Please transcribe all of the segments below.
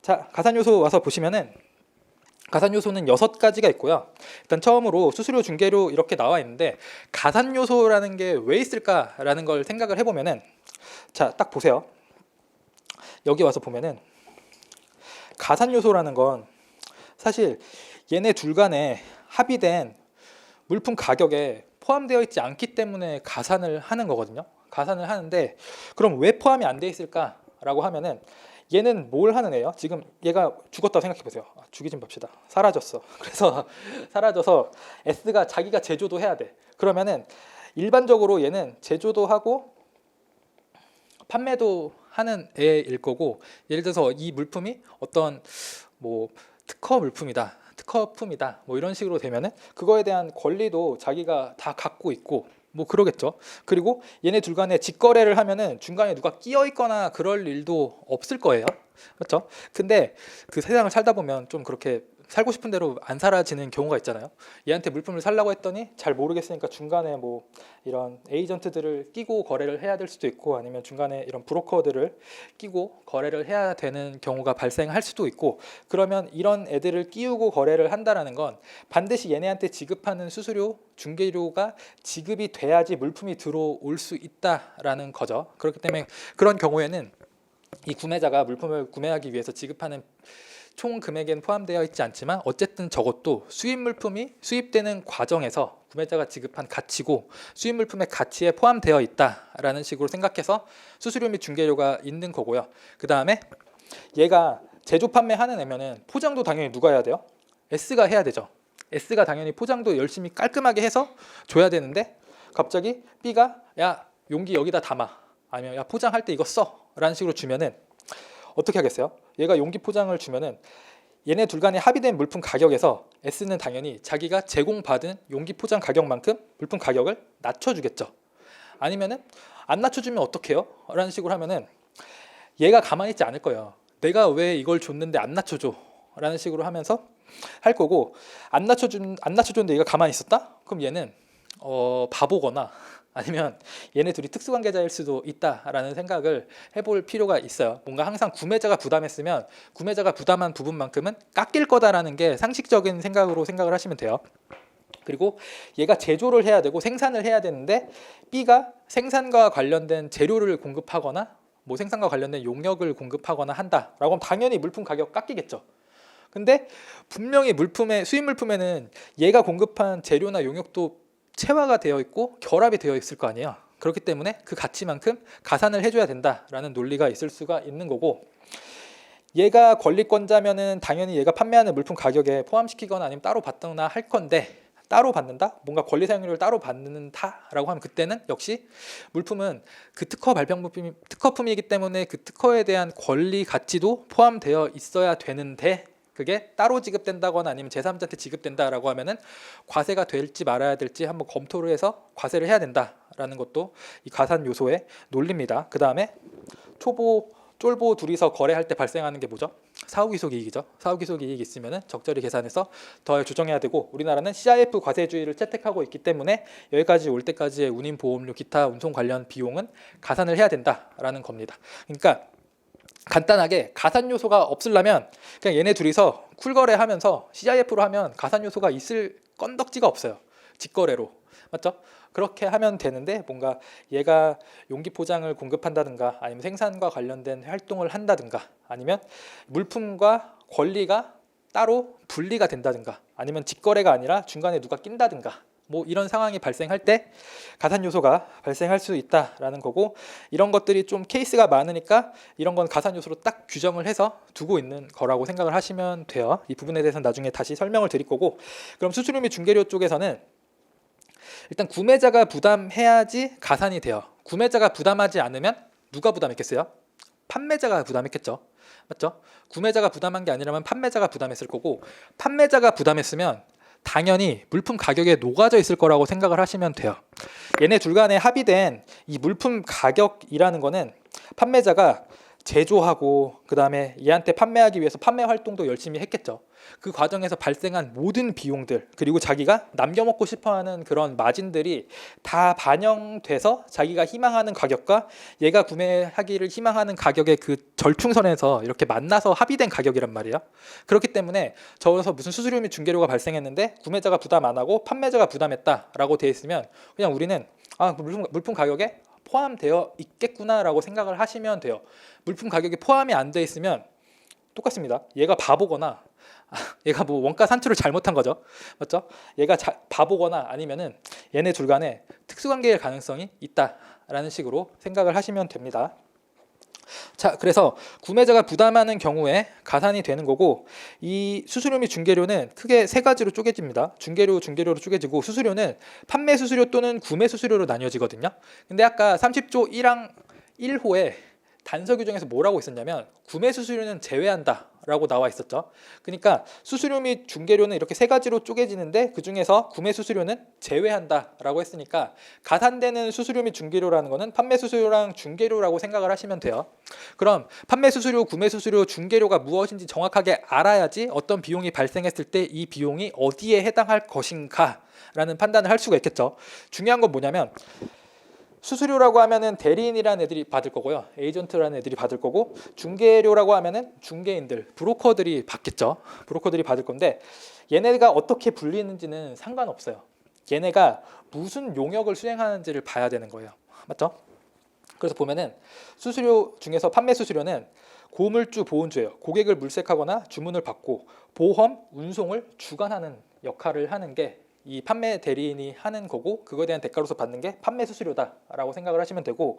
자, 가산요소 와서 보시면은 가산요소는 6가지가 있고요. 일단 처음으로 수수료, 중개료 이렇게 나와 있는데 가산요소라는 게 왜 있을까라는 걸 생각을 해보면은 자, 딱 보세요. 여기 와서 보면은 가산요소라는 건 사실 얘네 둘 간에 합의된 물품 가격에 포함되어 있지 않기 때문에 가산을 하는 거거든요. 가산을 하는데 그럼 왜 포함이 안 돼 있을까라고 하면은 얘는 뭘 하는 애예요? 지금 얘가 죽었다고 생각해 보세요. 죽이진 맙시다. 사라졌어. 그래서 사라져서 S가 자기가 제조도 해야 돼. 그러면은 일반적으로 얘는 제조도 하고 판매도 하는 애일 거고, 예를 들어서 이 물품이 어떤 뭐 특허 물품이다, 특허품이다, 뭐 이런 식으로 되면은 그거에 대한 권리도 자기가 다 갖고 있고 뭐 그러겠죠. 그리고 얘네 둘 간에 직거래를 하면은 중간에 누가 끼어 있거나 그럴 일도 없을 거예요. 그렇죠? 근데 그 세상을 살다 보면 좀 그렇게 살고 싶은 대로 안 살아지는 경우가 있잖아요. 얘한테 물품을 살라고 했더니 잘 모르겠으니까 중간에 뭐 이런 에이전트들을 끼고 거래를 해야 될 수도 있고, 아니면 중간에 이런 브로커들을 끼고 거래를 해야 되는 경우가 발생할 수도 있고, 그러면 이런 애들을 끼우고 거래를 한다라는 건 반드시 얘네한테 지급하는 수수료, 중개료가 지급이 돼야지 물품이 들어올 수 있다라는 거죠. 그렇기 때문에 그런 경우에는 이 구매자가 물품을 구매하기 위해서 지급하는 총 금액엔 포함되어 있지 않지만 어쨌든 저것도 수입 물품이 수입되는 과정에서 구매자가 지급한 가치고 수입 물품의 가치에 포함되어 있다라는 식으로 생각해서 수수료 및 중개료가 있는 거고요. 그 다음에 얘가 제조 판매하는 애면은 포장도 당연히 누가 해야 돼요? S가 해야 되죠. S가 당연히 포장도 열심히 깔끔하게 해서 줘야 되는데 갑자기 B가 야 용기 여기다 담아, 아니면 야 포장할 때 이거 써 라는 식으로 주면은 어떻게 하겠어요? 얘가 용기 포장을 주면은 얘네 둘 간에 합의된 물품 가격에서 S는 당연히 자기가 제공받은 용기 포장 가격만큼 물품 가격을 낮춰주겠죠. 아니면은 안 낮춰주면 어떡해요? 라는 식으로 하면은 얘가 가만히 있지 않을 거예요. 내가 왜 이걸 줬는데 안 낮춰줘? 라는 식으로 하면서 할 거고, 안 낮춰줬는데 얘가 가만히 있었다? 그럼 얘는 바보거나 아니면 얘네 둘이 특수관계자일 수도 있다라는 생각을 해볼 필요가 있어요. 뭔가 항상 구매자가 부담했으면 구매자가 부담한 부분만큼은 깎일 거다라는 게 상식적인 생각으로 생각을 하시면 돼요. 그리고 얘가 제조를 해야 되고 생산을 해야 되는데 B가 생산과 관련된 재료를 공급하거나 뭐 생산과 관련된 용역을 공급하거나 한다라고 하면 당연히 물품 가격 깎이겠죠. 근데 분명히 수입 물품에는 얘가 공급한 재료나 용역도 체화가 되어 있고 결합이 되어 있을 거 아니에요. 그렇기 때문에 그 가치만큼 가산을 해줘야 된다라는 논리가 있을 수가 있는 거고, 얘가 권리권자면은 당연히 얘가 판매하는 물품 가격에 포함시키거나 아니면 따로 받거나 할 건데, 따로 받는다? 뭔가 권리 사용료를 따로 받는다라고 하면 그때는 역시 물품은 그 특허품이기 때문에 그 특허에 대한 권리 가치도 포함되어 있어야 되는데 그게 따로 지급된다거나 아니면 제3자한테 지급된다라고 하면은 과세가 될지 말아야 될지 한번 검토를 해서 과세를 해야 된다라는 것도 이 가산 요소의 논리입니다. 그 다음에 초보, 쫄보 둘이서 거래할 때 발생하는 게 뭐죠? 사후기속 이익이죠. 사후기속 이익이 있으면은 적절히 계산해서 더 조정해야 되고, 우리나라는 CIF 과세주의를 채택하고 있기 때문에 여기까지 올 때까지의 운임 보험료 기타 운송 관련 비용은 가산을 해야 된다라는 겁니다. 그러니까 간단하게 가산 요소가 없으려면 그냥 얘네 둘이서 쿨거래하면서 CIF로 하면 가산 요소가 있을 건덕지가 없어요. 직거래로. 맞죠? 그렇게 하면 되는데 뭔가 얘가 용기 포장을 공급한다든가 아니면 생산과 관련된 활동을 한다든가 아니면 물품과 권리가 따로 분리가 된다든가 아니면 직거래가 아니라 중간에 누가 낀다든가 뭐 이런 상황이 발생할 때 가산 요소가 발생할 수 있다라는 거고, 이런 것들이 좀 케이스가 많으니까 이런 건 가산 요소로 딱 규정을 해서 두고 있는 거라고 생각을 하시면 돼요. 이 부분에 대해서는 나중에 다시 설명을 드릴 거고, 그럼 수수료 및 중개료 쪽에서는 일단 구매자가 부담해야지 가산이 돼요. 구매자가 부담하지 않으면 누가 부담했겠어요? 판매자가 부담했겠죠. 맞죠? 구매자가 부담한 게 아니라면 판매자가 부담했을 거고, 판매자가 부담했으면 당연히 물품 가격에 녹아져 있을 거라고 생각을 하시면 돼요. 얘네 둘 간에 합의된 이 물품 가격이라는 거는 판매자가 제조하고 그 다음에 얘한테 판매하기 위해서 판매 활동도 열심히 했겠죠. 그 과정에서 발생한 모든 비용들 그리고 자기가 남겨먹고 싶어하는 그런 마진들이 다 반영돼서 자기가 희망하는 가격과 얘가 구매하기를 희망하는 가격의 그 절충선에서 이렇게 만나서 합의된 가격이란 말이에요. 그렇기 때문에 저어서 무슨 수수료 및 중개료가 발생했는데 구매자가 부담 안 하고 판매자가 부담했다라고 돼 있으면 그냥 우리는 물품 가격에 포함되어 있겠구나라고 생각을 하시면 돼요. 물품 가격이 포함이 안 돼 있으면 똑같습니다. 얘가 바보거나 얘가 뭐 원가 산출을 잘못한 거죠. 맞죠? 얘가 바보거나 아니면은 얘네 둘 간에 특수관계일 가능성이 있다라는 식으로 생각을 하시면 됩니다. 자, 그래서 구매자가 부담하는 경우에 가산이 되는 거고 이 수수료 및 중개료는 크게 세 가지로 쪼개집니다. 중개료로 쪼개지고 수수료는 판매 수수료 또는 구매 수수료로 나뉘어지거든요. 근데 아까 30조 1항 1호에 단서 규정에서 뭐라고 있었냐면 구매 수수료는 제외한다 라고 나와 있었죠. 그러니까 수수료 및 중개료는 이렇게 세 가지로 쪼개지는데 그 중에서 구매 수수료는 제외한다 라고 했으니까 가산되는 수수료 및 중개료라는 거는 판매 수수료랑 중개료라고 생각을 하시면 돼요. 그럼 판매 수수료, 구매 수수료, 중개료가 무엇인지 정확하게 알아야지 어떤 비용이 발생했을 때 이 비용이 어디에 해당할 것인가 라는 판단을 할 수가 있겠죠. 중요한 건 뭐냐면 수수료라고 하면은 대리인이라는 애들이 받을 거고요. 에이전트라는 애들이 받을 거고 중개료라고 하면은 중개인들, 브로커들이 받겠죠. 브로커들이 받을 건데 얘네가 어떻게 불리는지는 상관없어요. 얘네가 무슨 용역을 수행하는지를 봐야 되는 거예요. 맞죠? 그래서 보면은 수수료 중에서 판매 수수료는 고물주, 보온주예요. 고객을 물색하거나 주문을 받고 보험, 운송을 주관하는 역할을 하는 게 이 판매 대리인이 하는 거고 그거에 대한 대가로서 받는 게 판매 수수료다라고 생각을 하시면 되고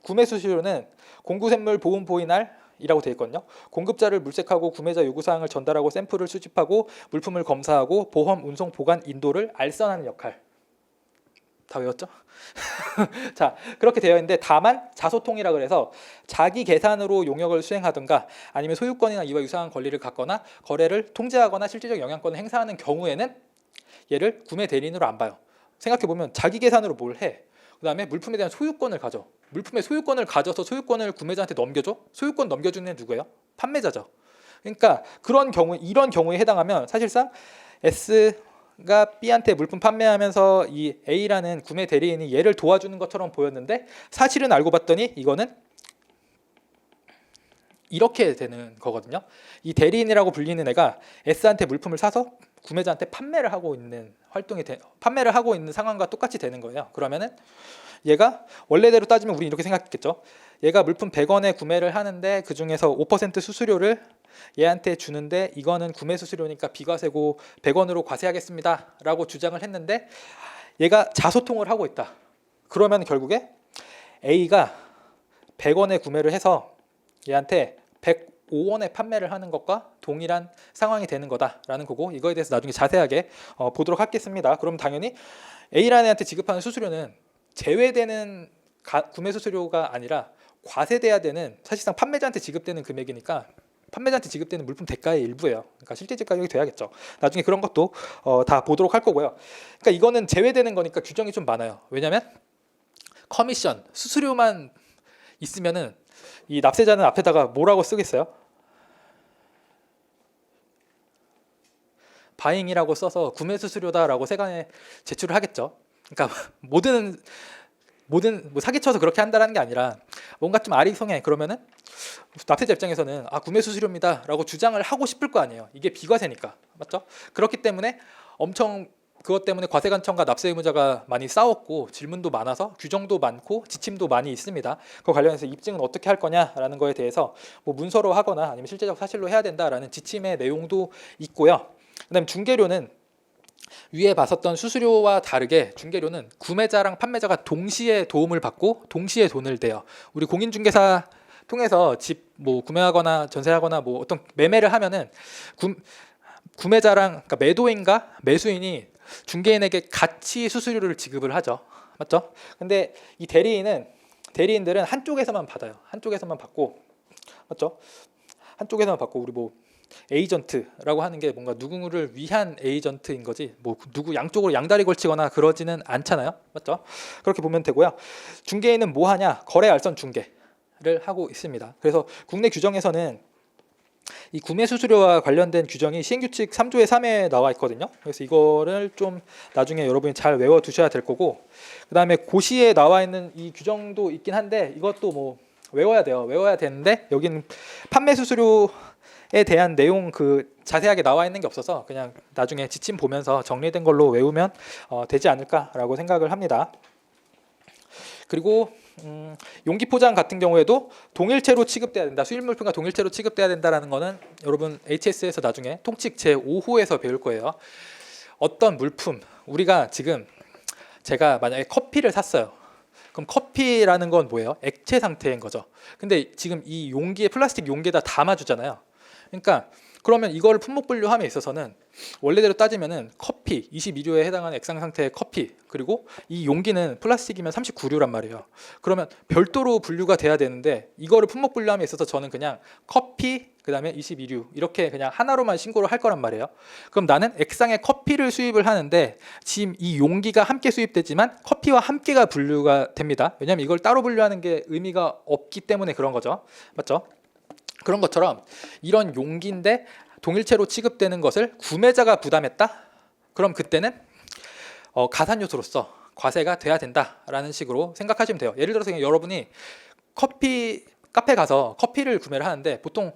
구매 수수료는 공구샘물 보온 보이날이라고 되어 있거든요. 공급자를 물색하고 구매자 요구사항을 전달하고 샘플을 수집하고 물품을 검사하고 보험, 운송, 보관, 인도를 알선하는 역할. 다 외웠죠? 자, 그렇게 되어 있는데 다만 자소통이라 그래서 자기 계산으로 용역을 수행하든가 아니면 소유권이나 이와 유사한 권리를 갖거나 거래를 통제하거나 실질적 영향권을 행사하는 경우에는 얘를 구매 대리인으로 안 봐요. 생각해보면 자기 계산으로 뭘 해? 그 다음에 물품에 대한 소유권을 가져. 물품의 소유권을 가져서 소유권을 구매자한테 넘겨줘? 소유권 넘겨주는 애 누구예요? 판매자죠. 그러니까 이런 경우에 해당하면 사실상 S가 B한테 물품 판매하면서 이 A라는 구매 대리인이 얘를 도와주는 것처럼 보였는데 사실은 알고 봤더니 이거는 이렇게 되는 거거든요. 이 대리인이라고 불리는 애가 S한테 물품을 사서 구매자한테 판매를 하고 있는 판매를 하고 있는 상황과 똑같이 되는 거예요. 그러면은 얘가 원래대로 따지면 우리 이렇게 생각했겠죠. 얘가 물품 100원에 구매를 하는데 그 중에서 5% 수수료를 얘한테 주는데 이거는 구매 수수료니까 비과세고 100원으로 과세하겠습니다 라고 주장을 했는데 얘가 자소통을 하고 있다. 그러면 결국에 A가 100원에 구매를 해서 얘한테 105원에 판매를 하는 것과 동일한 상황이 되는 거다라는 거고 이거에 대해서 나중에 자세하게 보도록 하겠습니다. 그럼 당연히 A라는 애한테 지급하는 수수료는 제외되는 구매 수수료가 아니라 과세돼야 되는 사실상 판매자한테 지급되는 금액이니까 판매자한테 지급되는 물품 대가의 일부예요. 그러니까 실질적 가격이 돼야겠죠. 나중에 그런 것도 다 보도록 할 거고요. 그러니까 이거는 제외되는 거니까 규정이 좀 많아요. 왜냐하면 커미션, 수수료만 있으면은 이 납세자는 앞에다가 뭐라고 쓰겠어요? 바잉이라고 써서 구매 수수료다라고 세관에 제출을 하겠죠. 그러니까 모든 뭐 사기쳐서 그렇게 한다는 게 아니라 뭔가 좀 아리송해. 그러면은 납세자 입장에서는 구매 수수료입니다라고 주장을 하고 싶을 거 아니에요. 이게 비과세니까. 맞죠? 그렇기 때문에 엄청 그것 때문에 과세관청과 납세 의무자가 많이 싸웠고 질문도 많아서 규정도 많고 지침도 많이 있습니다. 그 관련해서 입증은 어떻게 할 거냐라는 거에 대해서 뭐 문서로 하거나 아니면 실제적 사실로 해야 된다라는 지침의 내용도 있고요. 그다음에 중개료는 위에 봤었던 수수료와 다르게 중개료는 구매자랑 판매자가 동시에 도움을 받고 동시에 돈을 대요. 우리 공인중개사 통해서 집 뭐 구매하거나 전세하거나 뭐 어떤 매매를 하면은 구매자랑 그러니까 매도인과 매수인이 중개인에게 같이 수수료를 지급을 하죠. 맞죠? 근데 이 대리인들은 한쪽에서만 받아요. 한쪽에서만 받고 맞죠? 한쪽에서만 받고 우리 뭐 에이전트라고 하는 게 뭔가 누구를 위한 에이전트인 거지 뭐 누구 양쪽으로 양다리 걸치거나 그러지는 않잖아요. 맞죠? 그렇게 보면 되고요. 중개인은 뭐 하냐? 거래 알선 중개. 하고 있습니다. 그래서 국내 규정에서는 이 구매 수수료와 관련된 규정이 시행규칙 3조의 3에 나와 있거든요. 그래서 이거를 좀 나중에 여러분이 잘 외워 두셔야 될 거고, 그 다음에 고시에 나와 있는 이 규정도 있긴 한데 이것도 뭐 외워야 돼요. 외워야 되는데 여기는 판매 수수료에 대한 내용 자세하게 나와 있는 게 없어서 그냥 나중에 지침 보면서 정리된 걸로 외우면 되지 않을까라고 생각을 합니다. 그리고 용기 포장 같은 경우에도 동일체로 취급돼야 된다. 수입 물품과 동일체로 취급돼야 된다라는 거는 여러분 HS에서 나중에 통칙 제5호에서 배울 거예요. 어떤 물품, 우리가 지금 제가 만약에 커피를 샀어요. 그럼 커피라는 건 뭐예요? 액체 상태인 거죠. 근데 지금 이 용기에 플라스틱 용기에다 담아주잖아요. 그러니까 그러면 이거를 품목 분류함에 있어서는 원래대로 따지면은 커피 22류에 해당하는 액상 상태의 커피, 그리고 이 용기는 플라스틱이면 39류란 말이에요. 그러면 별도로 분류가 돼야 되는데 이거를 품목 분류함에 있어서 저는 그냥 커피 그다음에 22류 이렇게 그냥 하나로만 신고를 할 거란 말이에요. 그럼 나는 액상의 커피를 수입을 하는데 지금 이 용기가 함께 수입되지만 커피와 함께가 분류가 됩니다. 왜냐하면 이걸 따로 분류하는 게 의미가 없기 때문에 그런 거죠. 맞죠? 그런 것처럼 이런 용기인데 동일체로 취급되는 것을 구매자가 부담했다? 그럼 그때는 가산 요소로서 과세가 돼야 된다라는 식으로 생각하시면 돼요. 예를 들어서 여러분이 카페 가서 커피를 구매를 하는데 보통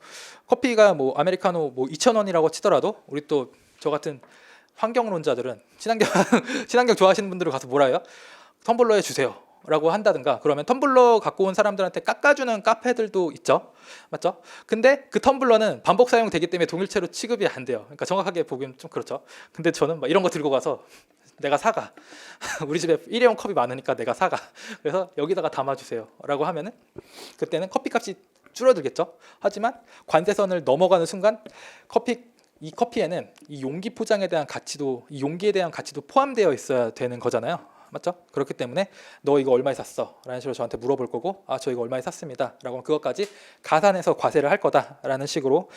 커피가 뭐 아메리카노 뭐 2,000원이라고 치더라도 우리 또 저 같은 환경론자들은 친환경 좋아하시는 분들은 가서 뭐라 해요? 텀블러에 주세요 라고 한다든가, 그러면 텀블러 갖고 온 사람들한테 깎아주는 카페들도 있죠. 맞죠? 근데 그 텀블러는 반복 사용되기 때문에 동일체로 취급이 안 돼요. 그러니까 정확하게 보기엔 좀 그렇죠. 근데 저는 막 이런 거 들고 가서 내가 사가 우리 집에 일회용 컵이 많으니까 내가 사가 그래서 여기다가 담아주세요 라고 하면은 그때는 커피값이 줄어들겠죠. 하지만 관세선을 넘어가는 순간 이 커피에는 이 용기 포장에 대한 가치도, 이 용기에 대한 가치도 포함되어 있어야 되는 거잖아요. 맞죠? 그렇기 때문에 너 이거 얼마에 샀어? 라는 식으로 저한테 물어볼 거고, 저 이거 얼마에 샀습니다 라고 하면 그것까지 가산해서 과세를 할 거다 라는 식으로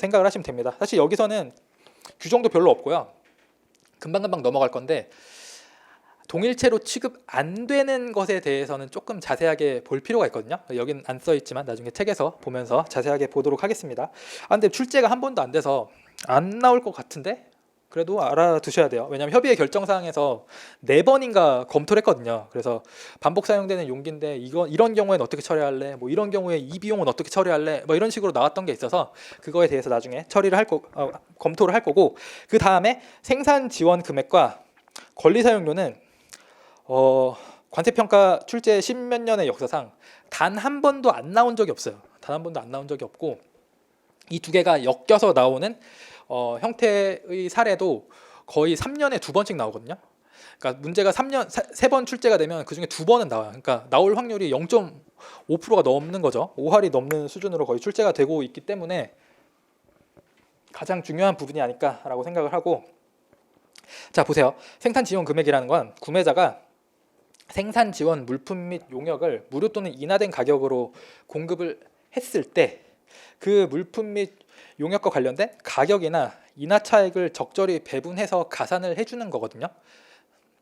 생각을 하시면 됩니다. 사실 여기서는 규정도 별로 없고요. 금방금방 넘어갈 건데 동일체로 취급 안 되는 것에 대해서는 조금 자세하게 볼 필요가 있거든요. 여긴 안 써 있지만 나중에 책에서 보면서 자세하게 보도록 하겠습니다. 근데 출제가 한 번도 안 돼서 안 나올 것 같은데 그래도 알아두셔야 돼요. 왜냐하면 협의회 결정사항에서 4번인가 검토를 했거든요. 그래서 반복 사용되는 용기인데 이런 경우에는 어떻게 처리할래? 뭐 이런 경우에 이 비용은 어떻게 처리할래? 뭐 이런 식으로 나왔던 게 있어서 그거에 대해서 나중에 검토를 할 거고, 그 다음에 생산 지원 금액과 권리 사용료는 관세평가 출제 10몇 년의 역사상 단 한 번도 안 나온 적이 없어요. 단 한 번도 안 나온 적이 없고, 이 두 개가 엮여서 나오는 형태의 사례도 거의 3년에 2번씩 나오거든요. 그러니까 문제가 3번 출제가 되면 그중에 2번은 나와요. 그러니까 나올 확률이 0.5%가 넘는 거죠. 5할이 넘는 수준으로 거의 출제가 되고 있기 때문에 가장 중요한 부분이 아닐까라고 생각을 하고, 자 보세요. 생산 지원 금액이라는 건 구매자가 생산 지원 물품 및 용역을 무료 또는 인하된 가격으로 공급을 했을 때 그 물품 및 용역과 관련된 가격이나 인하 차액을 적절히 배분해서 가산을 해주는 거거든요.